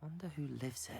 Wonder who lives here.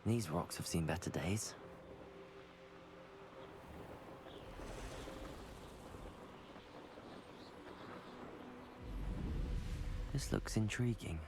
These rocks have seen better days. This looks intriguing.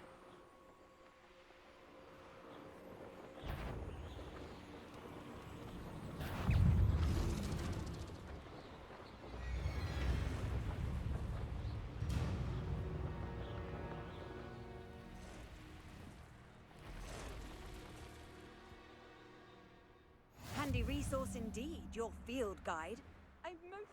Handy resource indeed, your field guide. I'm most...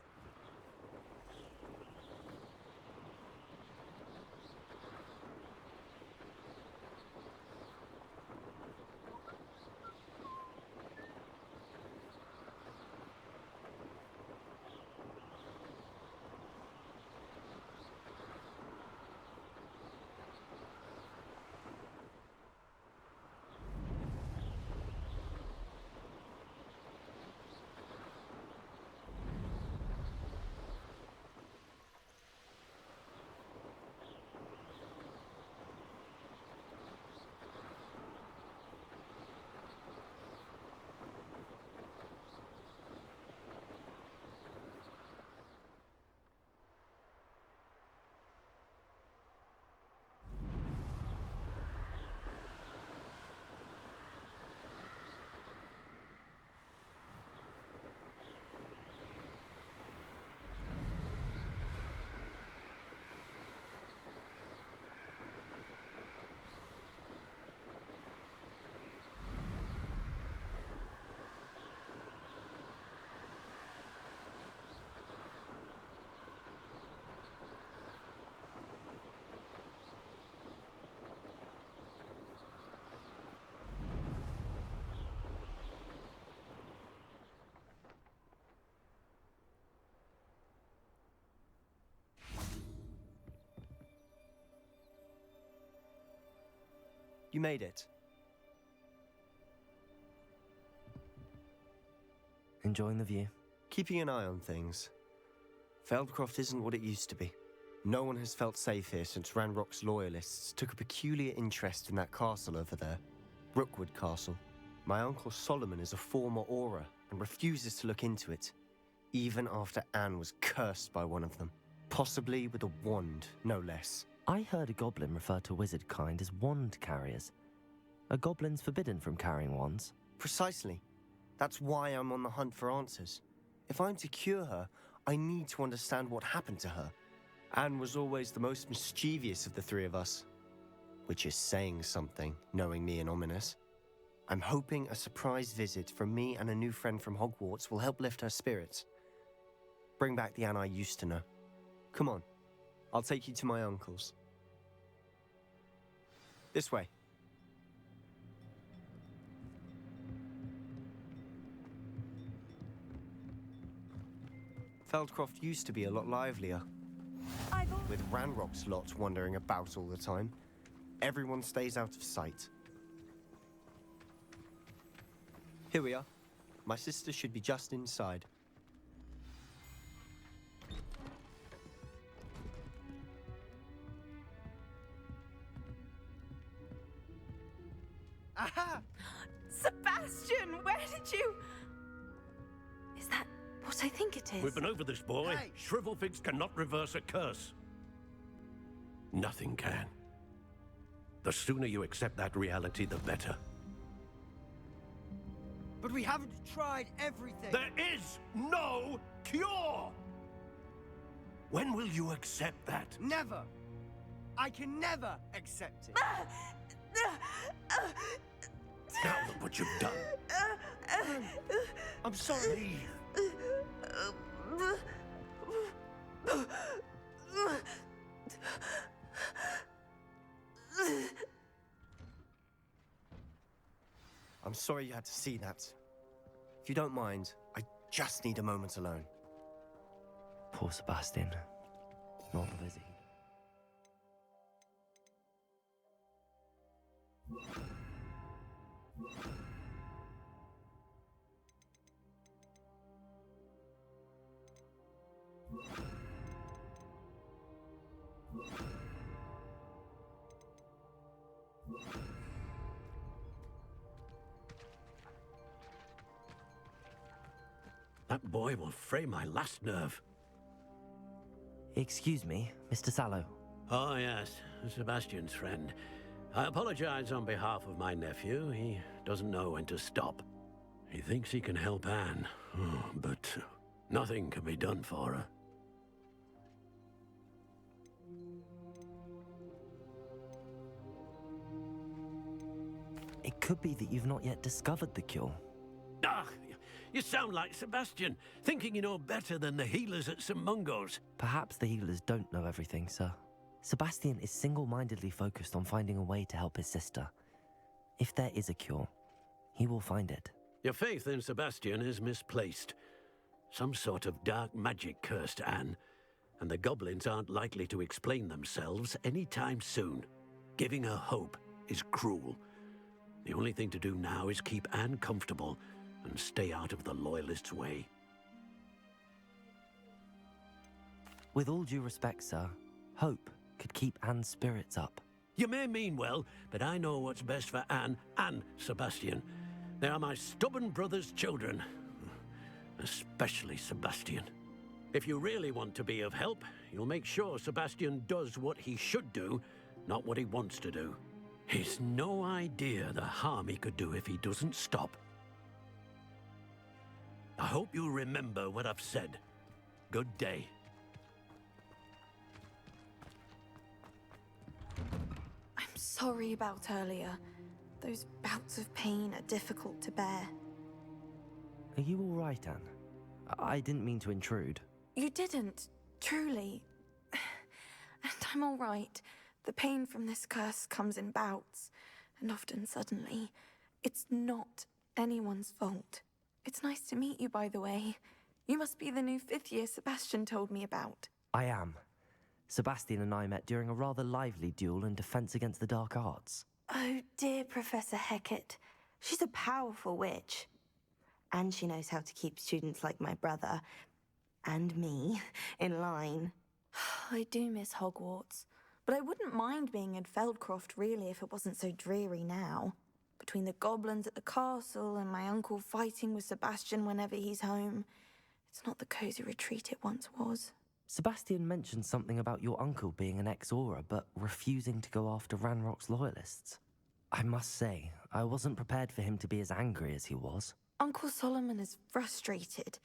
You made it. Enjoying the view? Keeping an eye on things. Feldcroft isn't what it used to be. No one has felt safe here since Ranrock's loyalists took a peculiar interest in that castle over there. Rookwood Castle. My uncle Solomon is a former Auror and refuses to look into it, even after Anne was cursed by one of them. Possibly with a wand, no less. I heard a goblin refer to wizard kind as wand carriers. Are goblins forbidden from carrying wands? Precisely. That's why I'm on the hunt for answers. If I'm to cure her, I need to understand what happened to her. Anne was always the most mischievous of the three of us. Which is saying something, knowing me and Ominous. I'm hoping a surprise visit from me and a new friend from Hogwarts will help lift her spirits. Bring back the Anne I used to know. Come on, I'll take you to my uncle's. This way. Feldcroft used to be a lot livelier. With Ranrock's lot wandering about all the time, everyone stays out of sight. Here we are. My sister should be just inside. Aha! Sebastian, where did you... Is that what I think it is? We've been over this, boy. Hey. Shrivelfigs cannot reverse a curse. Nothing can. The sooner you accept that reality, the better. But we haven't tried everything. There is no cure! When will you accept that? Never. I can never accept it. Now look what you've done. I'm sorry. Leave. I'm sorry you had to see that. If you don't mind, I just need a moment alone. Poor Sebastian. Not busy. That boy will fray my last nerve. Excuse me, Mr. Sallow. Oh, yes, Sebastian's friend. I apologize on behalf of my nephew. He doesn't know when to stop. He thinks he can help Anne, but nothing can be done for her. It could be that you've not yet discovered the cure. Ah, you sound like Sebastian, thinking you know better than the healers at St. Mungo's. Perhaps the healers don't know everything, sir. Sebastian is single-mindedly focused on finding a way to help his sister. If there is a cure, he will find it. Your faith in Sebastian is misplaced. Some sort of dark magic cursed Anne, and the goblins aren't likely to explain themselves anytime soon. Giving her hope is cruel. The only thing to do now is keep Anne comfortable and stay out of the Loyalists' way. With all due respect, sir, hope could keep Anne's spirits up. You may mean well, but I know what's best for Anne and Sebastian. They are my stubborn brother's children. Especially Sebastian. If you really want to be of help, you'll make sure Sebastian does what he should do, not what he wants to do. He's no idea the harm he could do if he doesn't stop. I hope you'll remember what I've said. Good day. I'm sorry about earlier. Those bouts of pain are difficult to bear. Are you all right, Anne? I didn't mean to intrude. You didn't, truly. And I'm all right. The pain from this curse comes in bouts, and often suddenly. It's not anyone's fault. It's nice to meet you, by the way. You must be the new 5th year Sebastian told me about. I am. Sebastian and I met during a rather lively duel in Defense Against the Dark Arts. Oh, dear Professor Hecat. She's a powerful witch. And she knows how to keep students like my brother, and me, in line. I do miss Hogwarts, but I wouldn't mind being in Feldcroft, really, if it wasn't so dreary now. Between the goblins at the castle and my uncle fighting with Sebastian whenever he's home, it's not the cozy retreat it once was. Sebastian mentioned something about your uncle being an ex-Aura, but refusing to go after Ranrock's loyalists. I must say, I wasn't prepared for him to be as angry as he was. Uncle Solomon is frustrated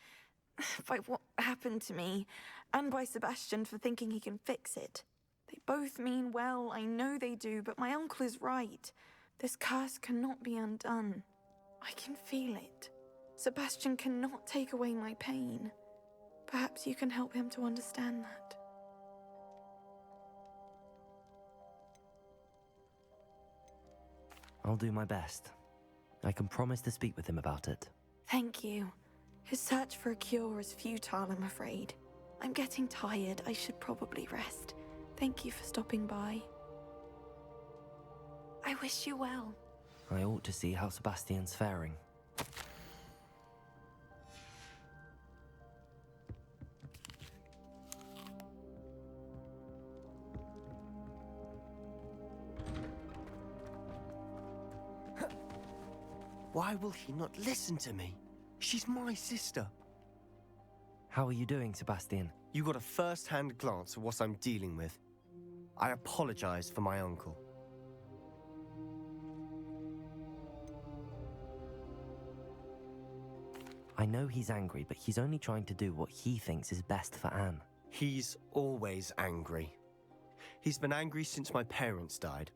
by what happened to me, and by Sebastian for thinking he can fix it. They both mean well, I know they do, but my uncle is right. This curse cannot be undone. I can feel it. Sebastian cannot take away my pain. Perhaps you can help him to understand that. I'll do my best. I can promise to speak with him about it. Thank you. His search for a cure is futile, I'm afraid. I'm getting tired. I should probably rest. Thank you for stopping by. I wish you well. I ought to see how Sebastian's faring. Why will he not listen to me? She's my sister. How are you doing, Sebastian? You got a first-hand glance at what I'm dealing with. I apologize for my uncle. I know he's angry, but he's only trying to do what he thinks is best for Anne. He's always angry. He's been angry since my parents died.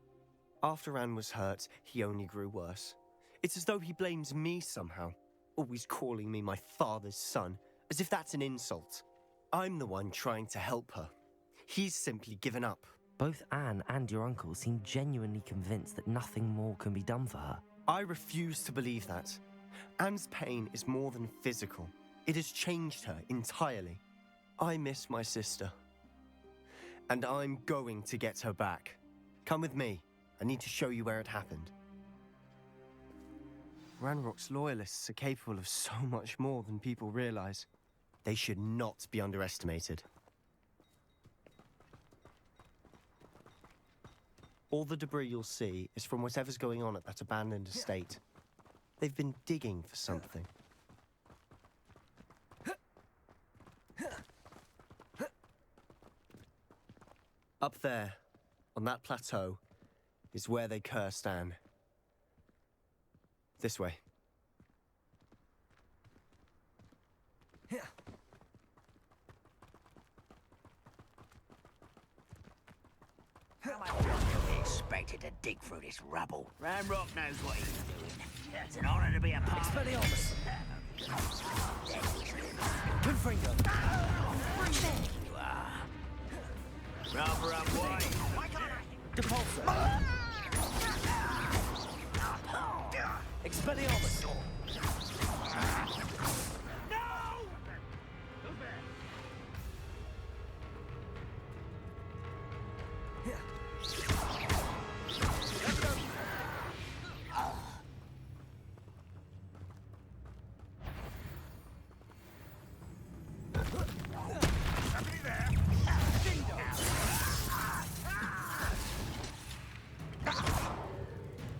After Anne was hurt, he only grew worse. It's as though he blames me somehow, always calling me my father's son, as if that's an insult. I'm the one trying to help her. He's simply given up. Both Anne and your uncle seem genuinely convinced that nothing more can be done for her. I refuse to believe that. Anne's pain is more than physical. It has changed her entirely. I miss my sister. And I'm going to get her back. Come with me. I need to show you where it happened. Ranrock's loyalists are capable of so much more than people realize. They should not be underestimated. All the debris you'll see is from whatever's going on at that abandoned estate. They've been digging for something. Up there, on that plateau, is where they cursed Anne. This way. How much longer are we expected to dig through this rubble? Ranrock knows what he's doing. It's an honor to be a part of it. Expelliarmus! Confringo! There you are. Rather unwise. Depulso! Expelliarmus!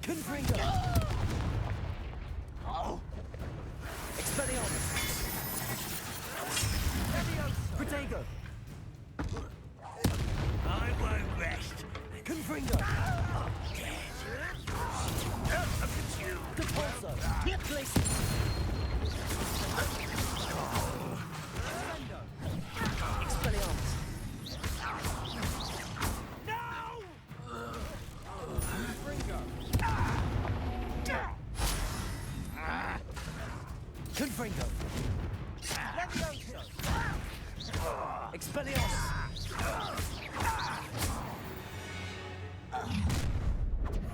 Confringo! Expelliarmus! Protego! I won't rest. Confringo! Depulso! Glacier! Expelliarmus! Confringo! Expelliarmus!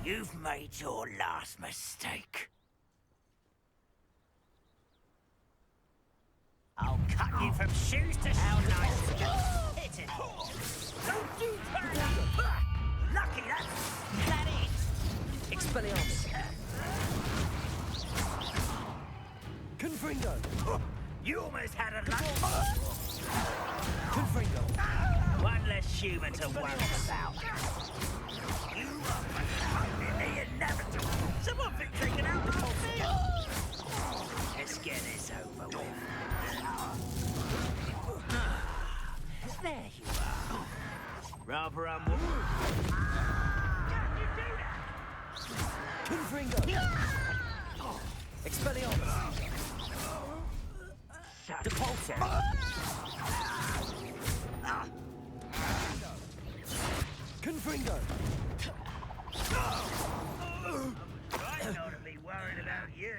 You've made your last mistake. I'll cut you from shoes to how nice. Hit it. Don't you turn up. Lucky that it. Expelliarmus! Confringo! You almost had a luck. Confringo! One less human to worry about. You are performing the inevitable. Someone been taken out the whole thing. Let's get this over with. There you are. Rather unwise. Confringo! Expelliarmus! Depulso! Confringo! I ought to be worried about you.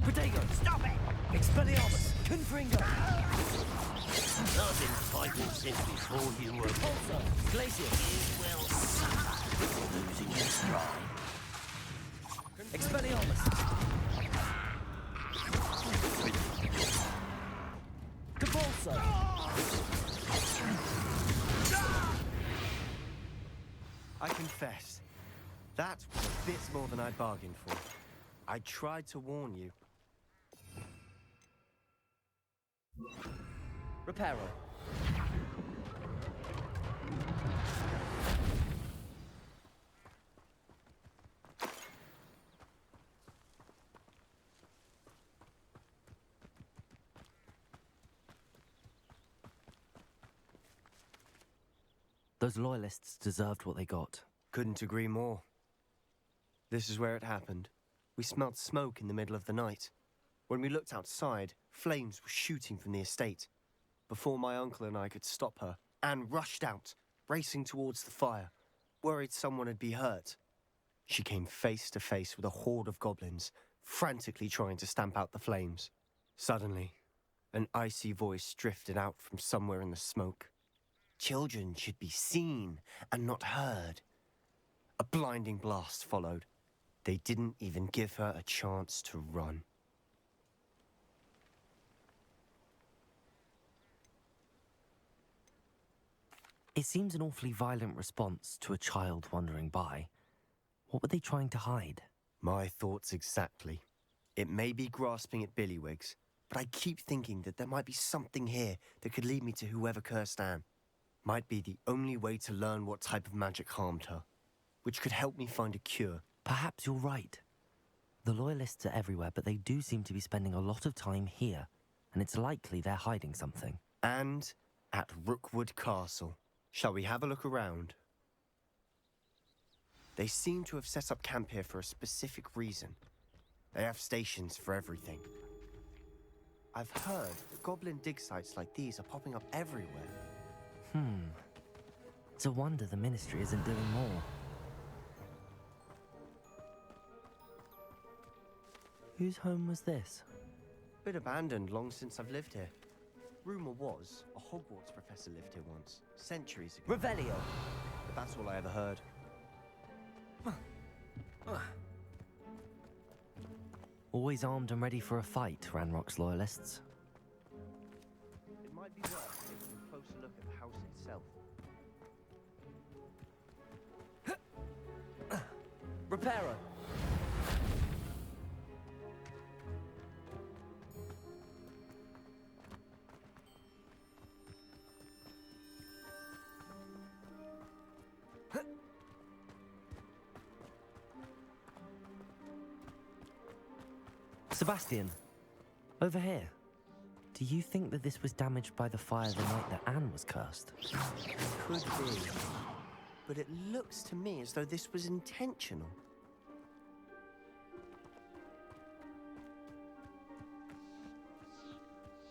Protego! Stop it! Expelliarmus! Confringo! I've been fighting since before you were Depulso! Glacier! You will suffer for losing your stride. Expelliarmus! Depulso! I confess, that was a bit more than I bargained for. I tried to warn you. Reparo. Those loyalists deserved what they got. Couldn't agree more. This is where it happened. We smelled smoke in the middle of the night. When we looked outside, flames were shooting from the estate. Before my uncle and I could stop her, Anne rushed out, racing towards the fire, worried someone would be hurt. She came face to face with a horde of goblins, frantically trying to stamp out the flames. Suddenly, an icy voice drifted out from somewhere in the smoke. Children should be seen and not heard. A blinding blast followed. They didn't even give her a chance to run. It seems an awfully violent response to a child wandering by. What were they trying to hide? My thoughts exactly. It may be grasping at Billywigs, but I keep thinking that there might be something here that could lead me to whoever cursed Anne. Might be the only way to learn what type of magic harmed her, which could help me find a cure. Perhaps you're right. The Loyalists are everywhere, but they do seem to be spending a lot of time here, and it's likely they're hiding something. And at Rookwood Castle. Shall we have a look around? They seem to have set up camp here for a specific reason. They have stations for everything. I've heard that goblin dig sites like these are popping up everywhere. It's a wonder the Ministry isn't doing more. Whose home was this? Been abandoned long since I've lived here. Rumor was a Hogwarts professor lived here once, centuries ago. Revelio! But that's all I ever heard. Always armed and ready for a fight, Ranrock's Loyalists. It might be worth taking a closer look at the house itself. Reparo! Sebastian, over here. Do you think that this was damaged by the fire the night that Anne was cursed? Could be. But it looks to me as though this was intentional.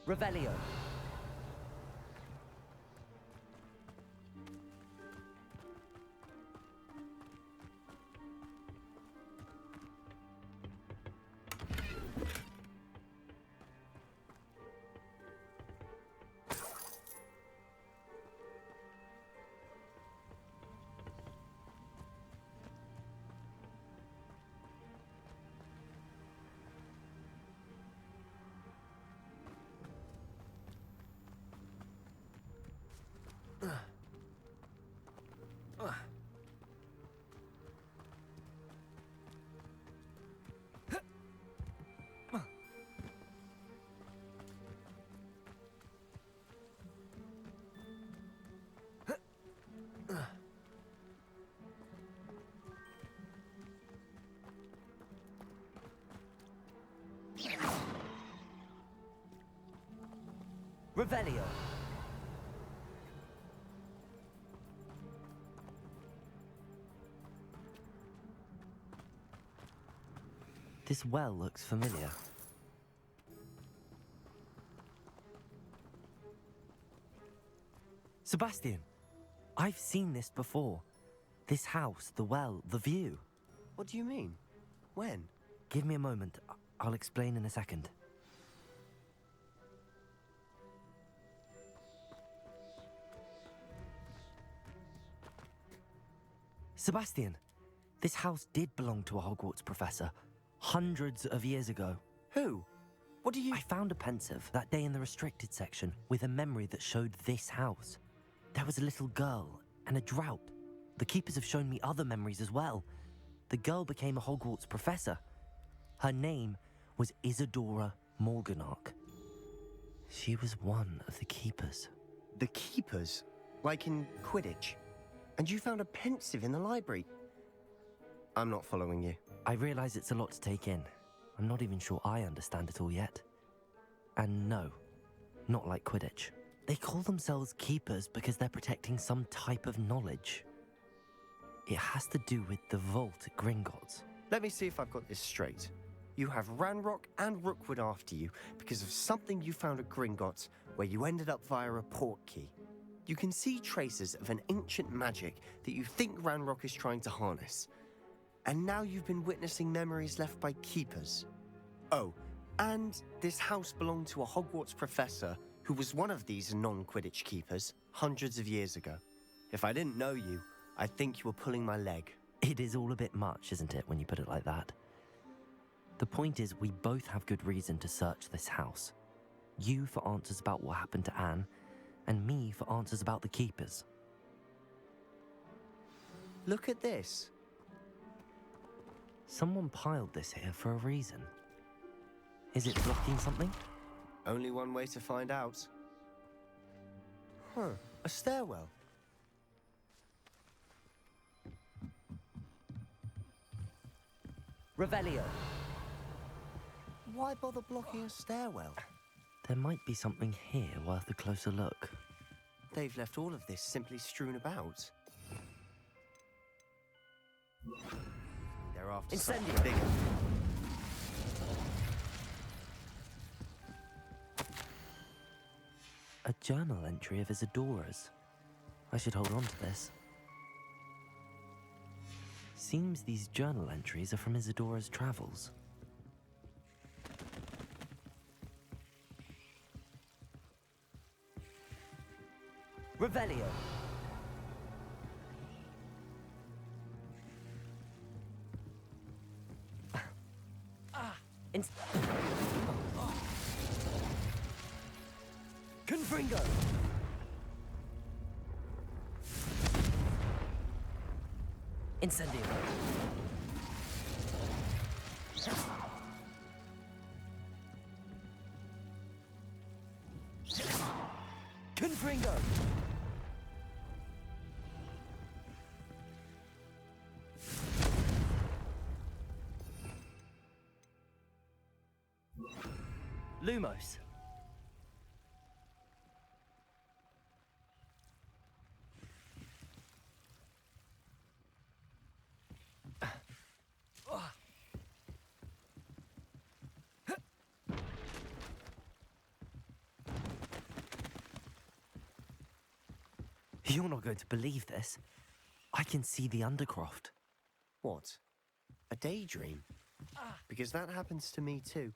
Revelio. Revelio. This well looks familiar. Sebastian, I've seen this before. This house, the well, the view. What do you mean? When? Give me a moment. I'll explain in a second. Sebastian, this house did belong to a Hogwarts professor hundreds of years ago. Who? What do you... I found a pensive that day in the restricted section with a memory that showed this house. There was a little girl and a drought. The keepers have shown me other memories as well. The girl became a Hogwarts professor. Her name was Isadora Morganach. She was one of the keepers. The keepers? Like in Quidditch? And you found a pensive in the library? I'm not following you. I realize it's a lot to take in. I'm not even sure I understand it all yet. And no, not like Quidditch. They call themselves keepers because they're protecting some type of knowledge. It has to do with the vault at Gringotts. Let me see if I've got this straight. You have Ranrock and Rookwood after you because of something you found at Gringotts where you ended up via a port key. You can see traces of an ancient magic that you think Ranrock is trying to harness. And now you've been witnessing memories left by keepers. Oh, and this house belonged to a Hogwarts professor who was one of these non-Quidditch keepers hundreds of years ago. If I didn't know you, I'd think you were pulling my leg. It is all a bit much, isn't it, when you put it like that? The point is, we both have good reason to search this house. You for answers about what happened to Anne, and me for answers about the keepers. Look at this. Someone piled this here for a reason. Is it blocking something? Only one way to find out. Huh, a stairwell. Revelio. Why bother blocking a stairwell? There might be something here worth a closer look. They've left all of this simply strewn about. They're after something Incendio. bigger. A journal entry of Isadora's. I should hold on to this. Seems these journal entries are from Isadora's travels. Revelio. Confringo. Incendio. Confringo. Lumos. You're not going to believe this. I can see the Undercroft. What? A daydream? Because that happens to me too.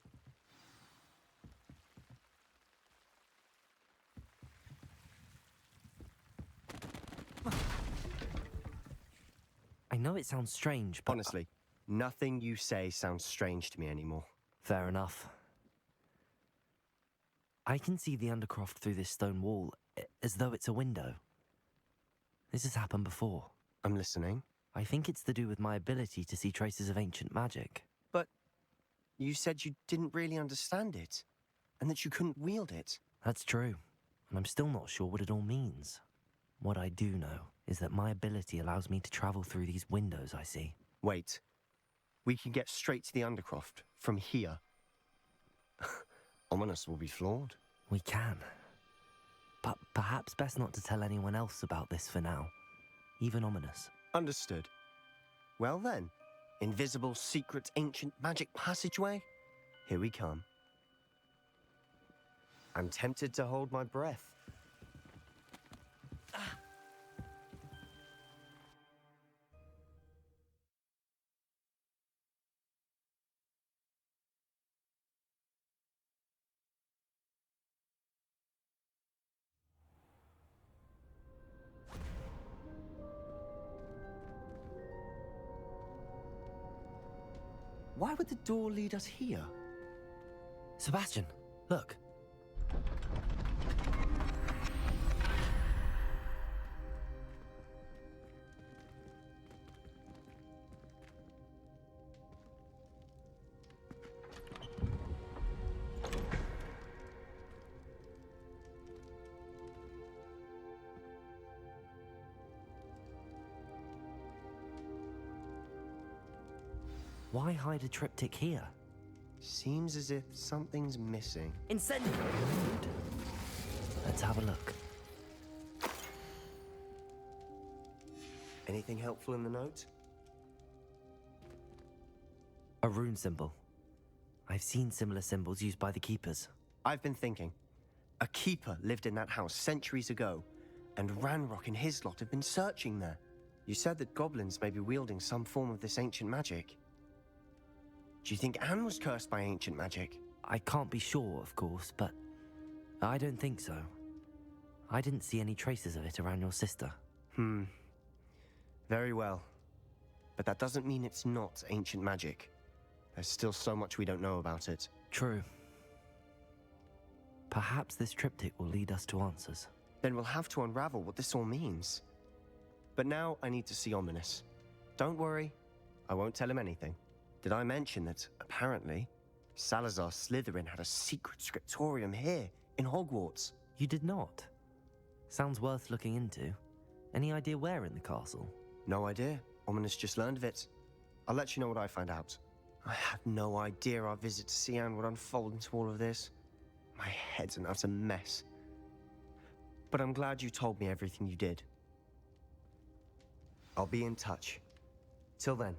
I know it sounds strange, but... Honestly, nothing you say sounds strange to me anymore. Fair enough. I can see the Undercroft through this stone wall, as though it's a window. This has happened before. I'm listening. I think it's to do with my ability to see traces of ancient magic. But you said you didn't really understand it, and that you couldn't wield it. That's true, and I'm still not sure what it all means. What I do know is that my ability allows me to travel through these windows I see. Wait. We can get straight to the Undercroft from here. Ominous will be floored. We can. But perhaps best not to tell anyone else about this for now. Even Ominous. Understood. Well then, invisible, secret, ancient magic passageway? Here we come. I'm tempted to hold my breath. Why would the door lead us here? Sebastian, look. Why hide a triptych here? Seems as if something's missing. Incendio! Let's have a look. Anything helpful in the note? A rune symbol. I've seen similar symbols used by the keepers. I've been thinking. A keeper lived in that house centuries ago, and Ranrock and his lot have been searching there. You said that goblins may be wielding some form of this ancient magic. Do you think Anne was cursed by ancient magic? I can't be sure, of course, but I don't think so. I didn't see any traces of it around your sister. Very well. But that doesn't mean it's not ancient magic. There's still so much we don't know about it. True. Perhaps this triptych will lead us to answers. Then we'll have to unravel what this all means. But now I need to see Ominous. Don't worry, I won't tell him anything. Did I mention that, apparently, Salazar Slytherin had a secret scriptorium here, in Hogwarts? You did not? Sounds worth looking into. Any idea where in the castle? No idea. Ominous just learned of it. I'll let you know what I find out. I had no idea our visit to Cian would unfold into all of this. My head's an utter mess. But I'm glad you told me everything you did. I'll be in touch. Till then.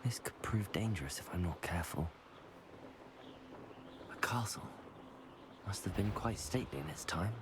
This could prove dangerous if I'm not careful. A castle must have been quite stately in its time.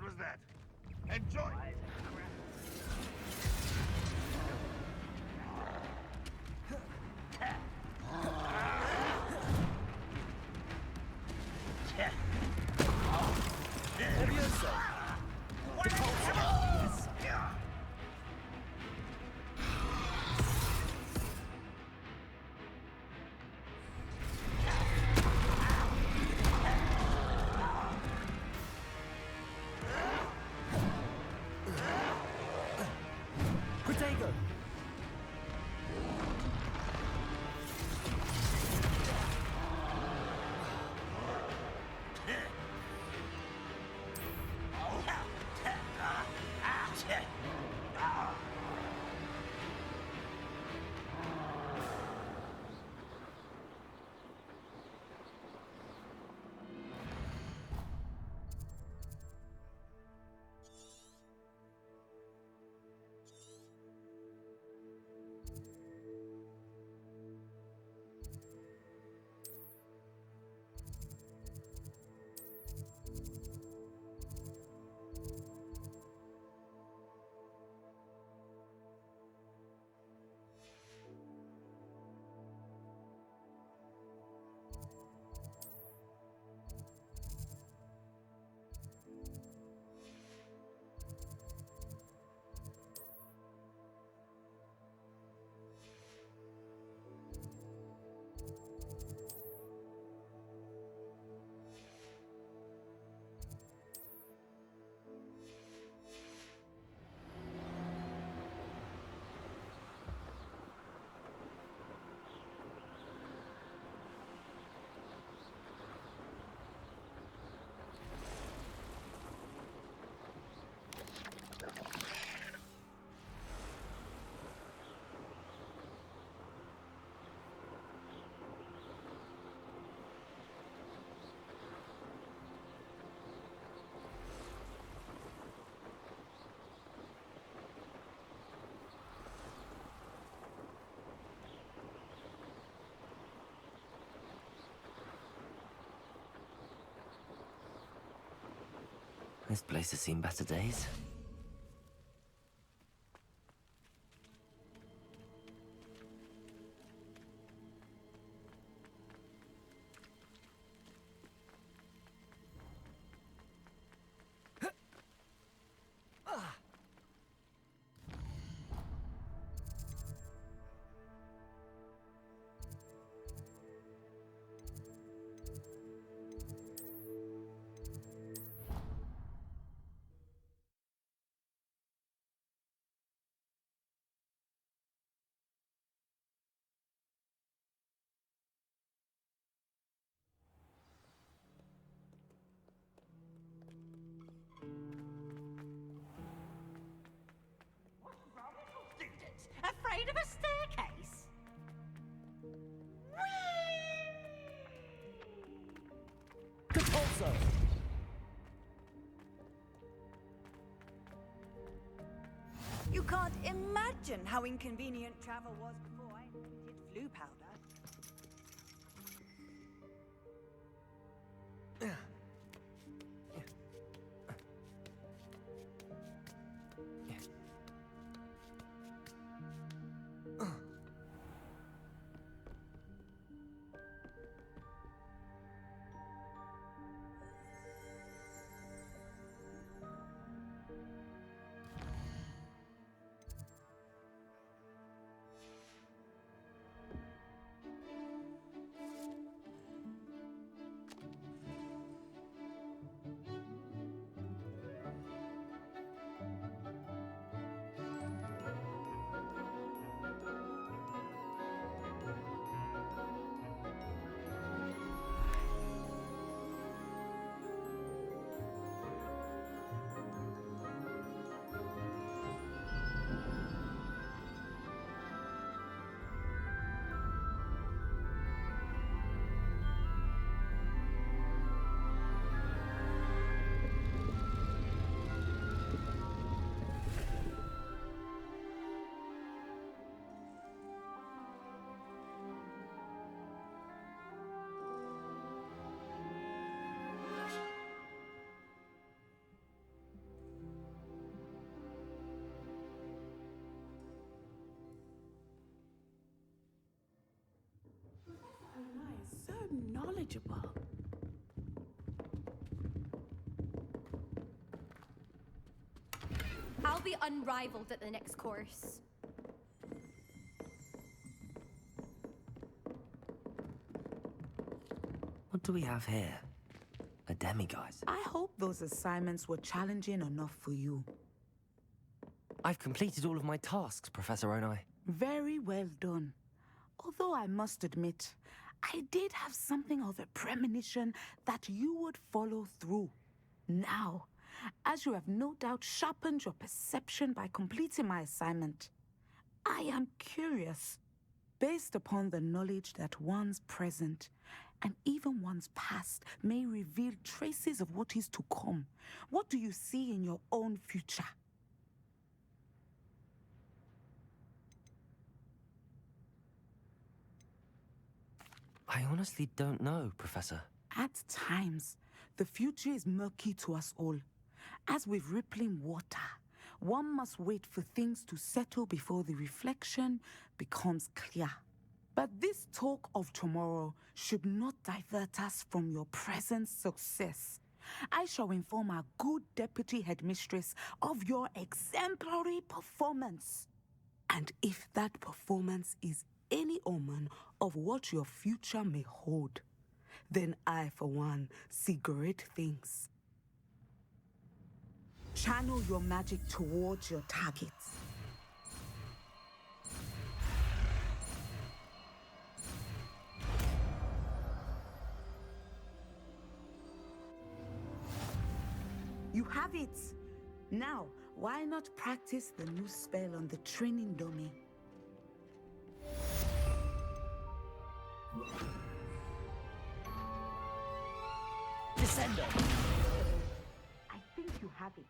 was that? Enjoy! Protego! This place has seen better days. Students, afraid of a staircase? Capulso! You can't imagine how inconvenient travel was before I invented flu powder. manageable. I'll be unrivaled at the next course. What do we have here? A demiguise. I hope those assignments were challenging enough for you. I've completed all of my tasks, Professor Onai. Very well done. Although I must admit, I did have something of a premonition that you would follow through. Now, as you have no doubt sharpened your perception by completing my assignment, I am curious, based upon the knowledge that one's present and even one's past may reveal traces of what is to come. What do you see in your own future? I honestly don't know, Professor. At times, the future is murky to us all. As with rippling water, one must wait for things to settle before the reflection becomes clear. But this talk of tomorrow should not divert us from your present success. I shall inform our good deputy headmistress of your exemplary performance. And if that performance is any omen of what your future may hold, then I, for one, see great things. Channel your magic towards your targets. You have it! Now, why not practice the new spell on the training dummy? Descendo. I think you have it.